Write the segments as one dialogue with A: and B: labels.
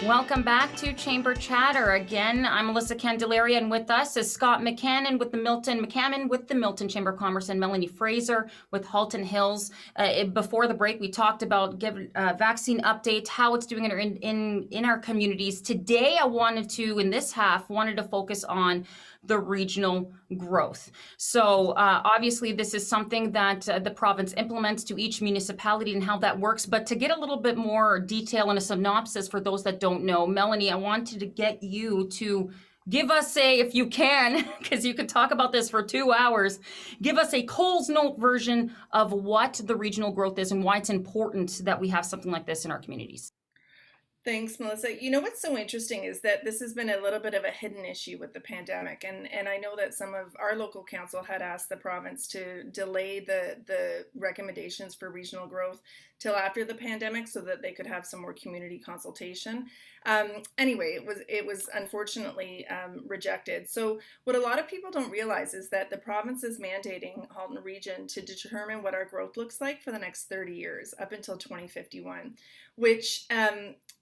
A: Welcome back to Chamber Chatter. Again, I'm Melissa Candelaria, and with us is Scott McCammon with the Milton Chamber of Commerce, and Melanie Fraser with Halton Hills. Before the break, we talked about vaccine update, how it's doing in our communities. Today, I wanted to focus on the regional growth. So obviously, this is something that the province implements to each municipality and how that works. But to get a little bit more detail and a synopsis for those that don't know, Melanie, I wanted to get you to give us if you can, because you could talk about this for 2 hours, give us a Coles Note version of what the regional growth is and why it's important that we have something like this in our communities.
B: Thanks, Melissa. You know what's so interesting is that this has been a little bit of a hidden issue with the pandemic. And I know that some of our local council had asked the province to delay the recommendations for regional growth till after the pandemic so that they could have some more community consultation. Anyway, it was unfortunately rejected. So what a lot of people don't realize is that the province is mandating Halton Region to determine what our growth looks like for the next 30 years up until 2051, which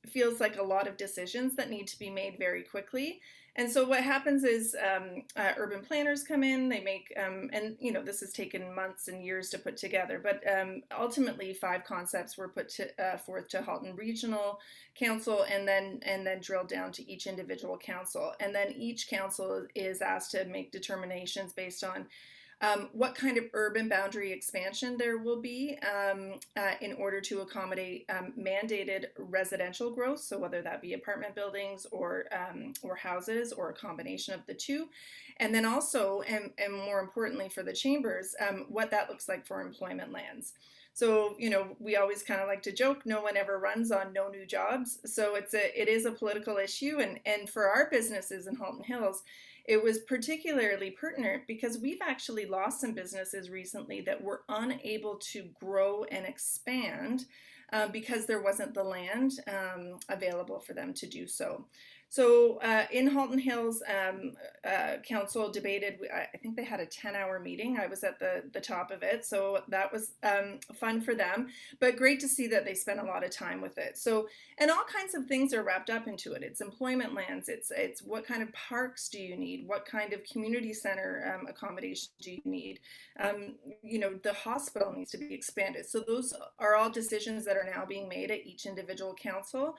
B: feels like a lot of decisions that need to be made very quickly. And so what happens is urban planners come in, they make, and you know, this has taken months and years to put together, but ultimately 5 concepts were put forth to Halton Regional Council and then drilled down to each individual council. And then each council is asked to make determinations based on what kind of urban boundary expansion there will be in order to accommodate mandated residential growth, so whether that be apartment buildings or houses or a combination of the two. And then also, and more importantly for the chambers, what that looks like for employment lands. So, you know, we always kind of like to joke, no one ever runs on no new jobs. So it is a political issue. And for our businesses in Halton Hills, it was particularly pertinent because we've actually lost some businesses recently that were unable to grow and expand because there wasn't the land available for them to do so. So in Halton Hills, council debated, I think they had a 10-hour meeting. I was at the top of it, so that was fun for them, but great to see that they spent a lot of time with it. So, and all kinds of things are wrapped up into it. It's employment lands, it's what kind of parks do you need, what kind of community center accommodation do you need, you know, the hospital needs to be expanded. So those are all decisions that are now being made at each individual council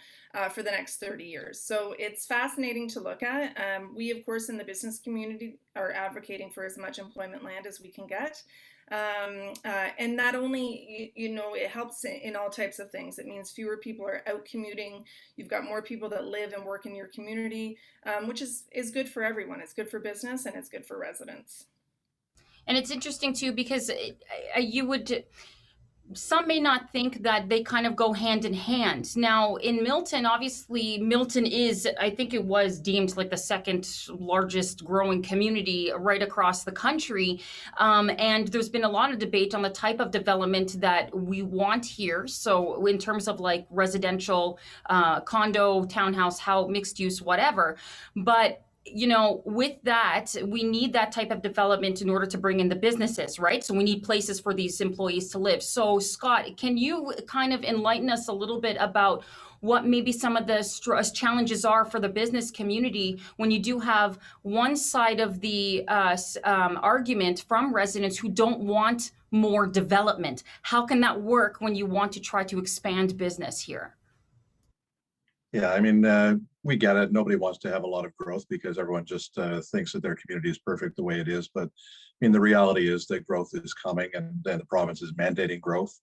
B: for the next 30 years. So it's fascinating to look at. We, of course, in the business community are advocating for as much employment land as we can get. And not only, you know, it helps in all types of things. It means fewer people are out commuting. You've got more people that live and work in your community, which is good for everyone. It's good for business and it's good for residents.
A: And it's interesting too, because some may not think that they kind of go hand in hand. Now, in Milton, obviously, Milton is, I think it was deemed like the second largest growing community right across the country. And there's been a lot of debate on the type of development that we want here. So in terms of like residential, condo, townhouse, how mixed use, whatever. But you know, with that, we need that type of development in order to bring in the businesses, right? So we need places for these employees to live. So Scott, can you kind of enlighten us a little bit about what maybe some of the challenges are for the business community when you do have one side of the argument from residents who don't want more development? How can that work when you want to try to expand business here?
C: Yeah, I mean, we get it. Nobody wants to have a lot of growth because everyone just thinks that their community is perfect the way it is. But I mean, the reality is that growth is coming and the province is mandating growth.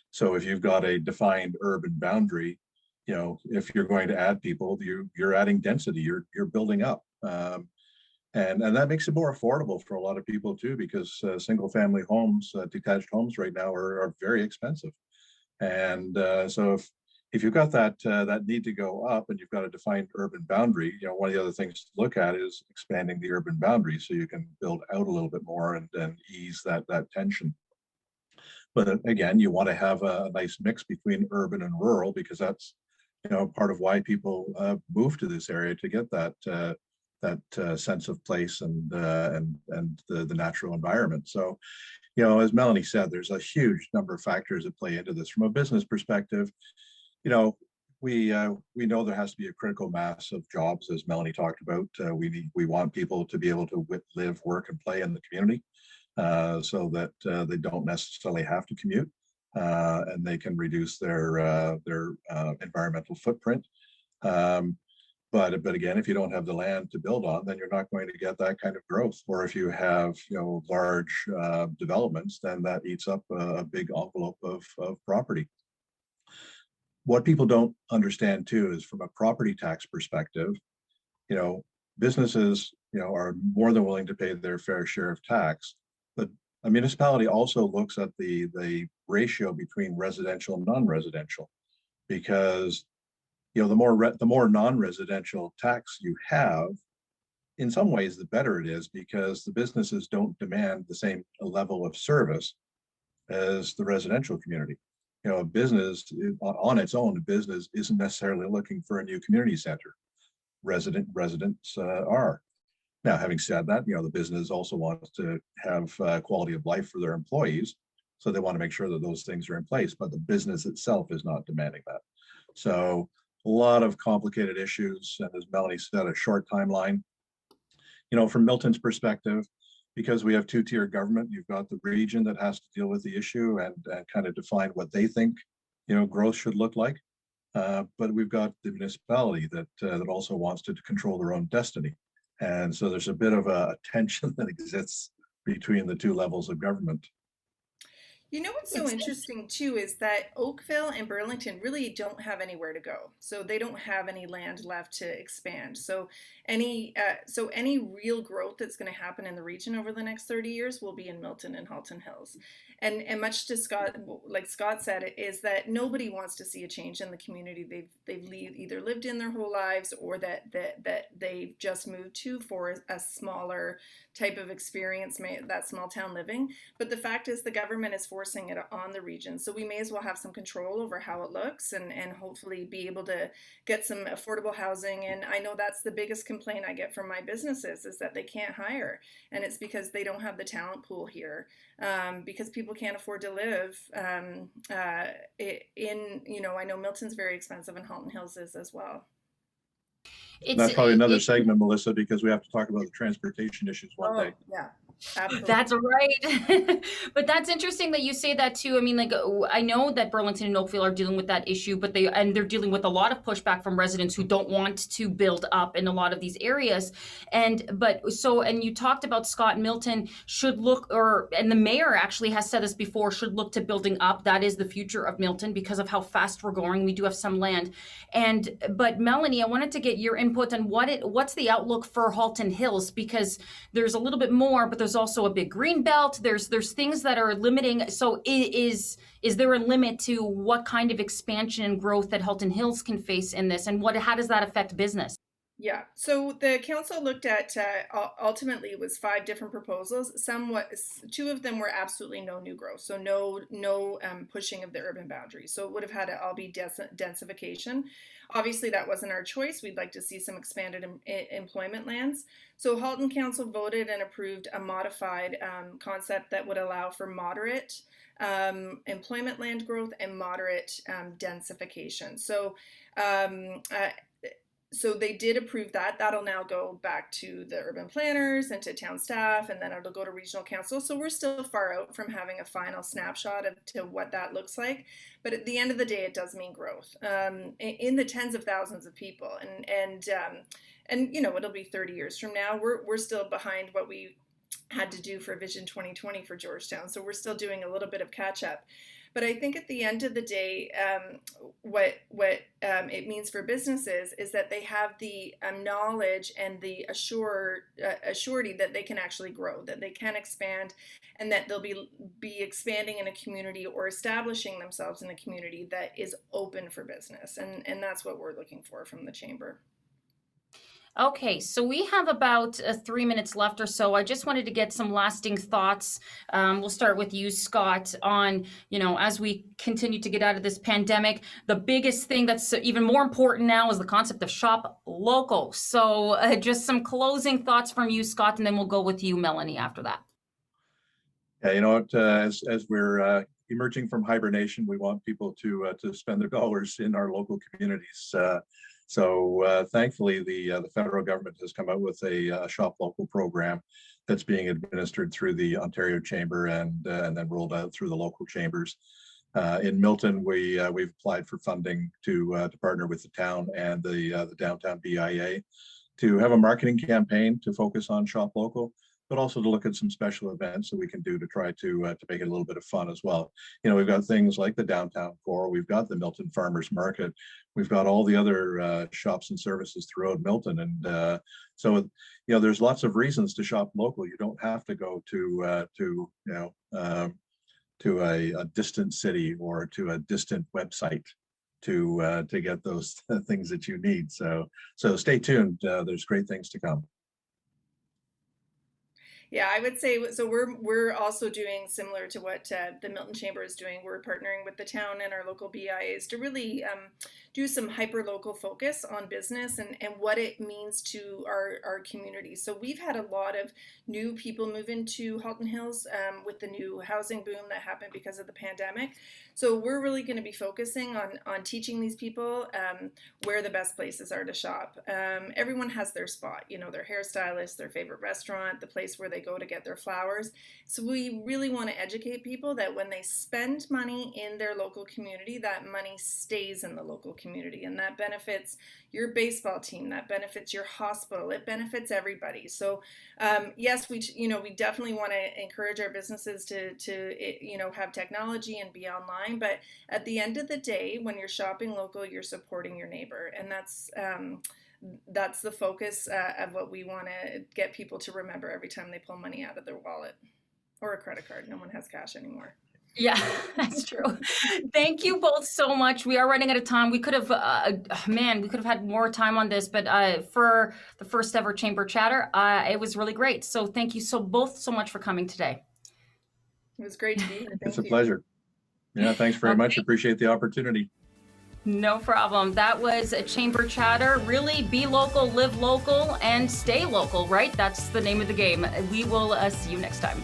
C: So if you've got a defined urban boundary, you know, if you're going to add people, you're adding density, you're building up. And that makes it more affordable for a lot of people too, because single family homes, detached homes right now are very expensive. And so if you've got that need to go up and you've got a defined urban boundary, you know, one of the other things to look at is expanding the urban boundary so you can build out a little bit more and ease that tension. But again, you want to have a nice mix between urban and rural because that's, you know, part of why people move to this area, to get that sense of place and the natural environment. So, you know, as Melanie said, there's a huge number of factors that play into this. From a business perspective, you know, we know there has to be a critical mass of jobs, as Melanie talked about. We want people to be able to live, work, and play in the community, so that they don't necessarily have to commute, and they can reduce their environmental footprint. But again, if you don't have the land to build on, then you're not going to get that kind of growth. Or if you have large developments, then that eats up a big envelope of property. What people don't understand too is, from a property tax perspective, businesses are more than willing to pay their fair share of tax, but a municipality also looks at the ratio between residential and non-residential, because the more non-residential tax you have, in some ways the better it is, because the businesses don't demand the same level of service as the residential community. A business on its own, a business isn't necessarily looking for a new community center. Residents are. Now, having said that, the business also wants to have quality of life for their employees, so they want to make sure that those things are in place, but the business itself is not demanding that. So a lot of complicated issues, and as Melanie said, a short timeline. From Milton's perspective, because we have two-tier government, you've got the region that has to deal with the issue and kind of define what they think, growth should look like. But we've got the municipality that also wants to control their own destiny. And so there's a bit of a tension that exists between the two levels of government.
B: What's so interesting too is that Oakville and Burlington really don't have anywhere to go. So they don't have any land left to expand. So any real growth that's going to happen in the region over the next 30 years will be in Milton and Halton Hills. And much to Scott, like Scott said, is that nobody wants to see a change in the community they've either lived in their whole lives, or that they've just moved to for a smaller type of experience, that small town living. But the fact is, the government is forcing it on the region. So we may as well have some control over how it looks, and hopefully be able to get some affordable housing. And I know that's the biggest complaint I get from my businesses, is that they can't hire. And it's because they don't have the talent pool here, because people can't afford to live I know Milton's very expensive, and Halton Hills is as well.
C: That's probably another segment, Melissa, because we have to talk about the transportation issues one day.
B: Yeah. Absolutely.
A: That's right. But that's interesting that you say that too. I mean, I know that Burlington and Oakville are dealing with that issue, but they're dealing with a lot of pushback from residents who don't want to build up in a lot of these areas. And you talked about Scott Milton should look, and the mayor actually has said this before, should look to building up. That is the future of Milton because of how fast we're going. We do have some land. But Melanie, I wanted to get your input on what's the outlook for Halton Hills, because there's a little bit more, but there's also a big green belt. There's things that are limiting. So is there a limit to what kind of expansion and growth that Halton Hills can face in this, and how does that affect business?
B: Yeah, so the council looked at, ultimately it was 5 different proposals. 2 of them were absolutely no new growth, so no pushing of the urban boundaries. So it would have had to all be densification. Obviously that wasn't our choice. We'd like to see some expanded employment lands. So Halton Council voted and approved a modified concept that would allow for moderate employment land growth and moderate densification. So they did approve that. That'll now go back to the urban planners and to town staff, and then it'll go to regional council. So we're still far out from having a final snapshot to what that looks like. But at the end of the day, it does mean growth in the tens of thousands of people. And it'll be 30 years from now. We're still behind what we had to do for Vision 2020 for Georgetown. So we're still doing a little bit of catch up. But I think at the end of the day, what it means for businesses is that they have the knowledge and the assurity that they can actually grow, that they can expand, and that they'll be expanding in a community or establishing themselves in a community that is open for business. And that's what we're looking for from the chamber.
A: Okay, so we have about 3 minutes left or so. I just wanted to get some lasting thoughts. We'll start with you, Scott, on, as we continue to get out of this pandemic, the biggest thing that's even more important now is the concept of shop local. So just some closing thoughts from you, Scott, and then we'll go with you, Melanie, after that.
C: Yeah, as we're emerging from hibernation. We want people to spend their dollars in our local communities. So thankfully, the federal government has come out with a shop local program that's being administered through the Ontario Chamber and then rolled out through the local chambers. In Milton, we've applied for funding to partner with the town and the downtown BIA to have a marketing campaign to focus on shop local, but also to look at some special events that we can do to try to make it a little bit of fun as well. You know, we've got things like the downtown core, we've got the Milton Farmers Market, we've got all the other shops and services throughout Milton, and so you know, there's lots of reasons to shop local. You don't have to go to a distant city or to a distant website to get those things that you need. So stay tuned. There's great things to come.
B: Yeah, I would say so. We're also doing similar to what the Milton Chamber is doing. We're partnering with the town and our local BIAs to really do some hyper local focus on business and what it means to our community. So we've had a lot of new people move into Halton Hills with the new housing boom that happened because of the pandemic. So we're really going to be focusing on teaching these people where the best places are to shop. Everyone has their spot, you know, their hairstylist, their favorite restaurant, the place where they go to get their flowers. So we really want to educate people that when they spend money in their local community, that money stays in the local community, and that benefits your baseball team, that benefits your hospital, it benefits everybody. So yes, we definitely want to encourage our businesses to have technology and be online, but at the end of the day, when you're shopping local, you're supporting your neighbor, and that's the focus of what we want to get people to remember every time they pull money out of their wallet or a credit card. No one has cash anymore.
A: Yeah, that's true. Thank you both so much. We are running out of time. We could have, we could have had more time on this, but for the first ever Chamber Chatter, it was really great. So thank you both so much for coming today.
B: It was great to be here.
C: It's a pleasure. Yeah, thanks very much. Appreciate the opportunity.
A: No problem. That was a Chamber Chatter. Really be local, live local, and stay local, right? That's the name of the game. We will see you next time.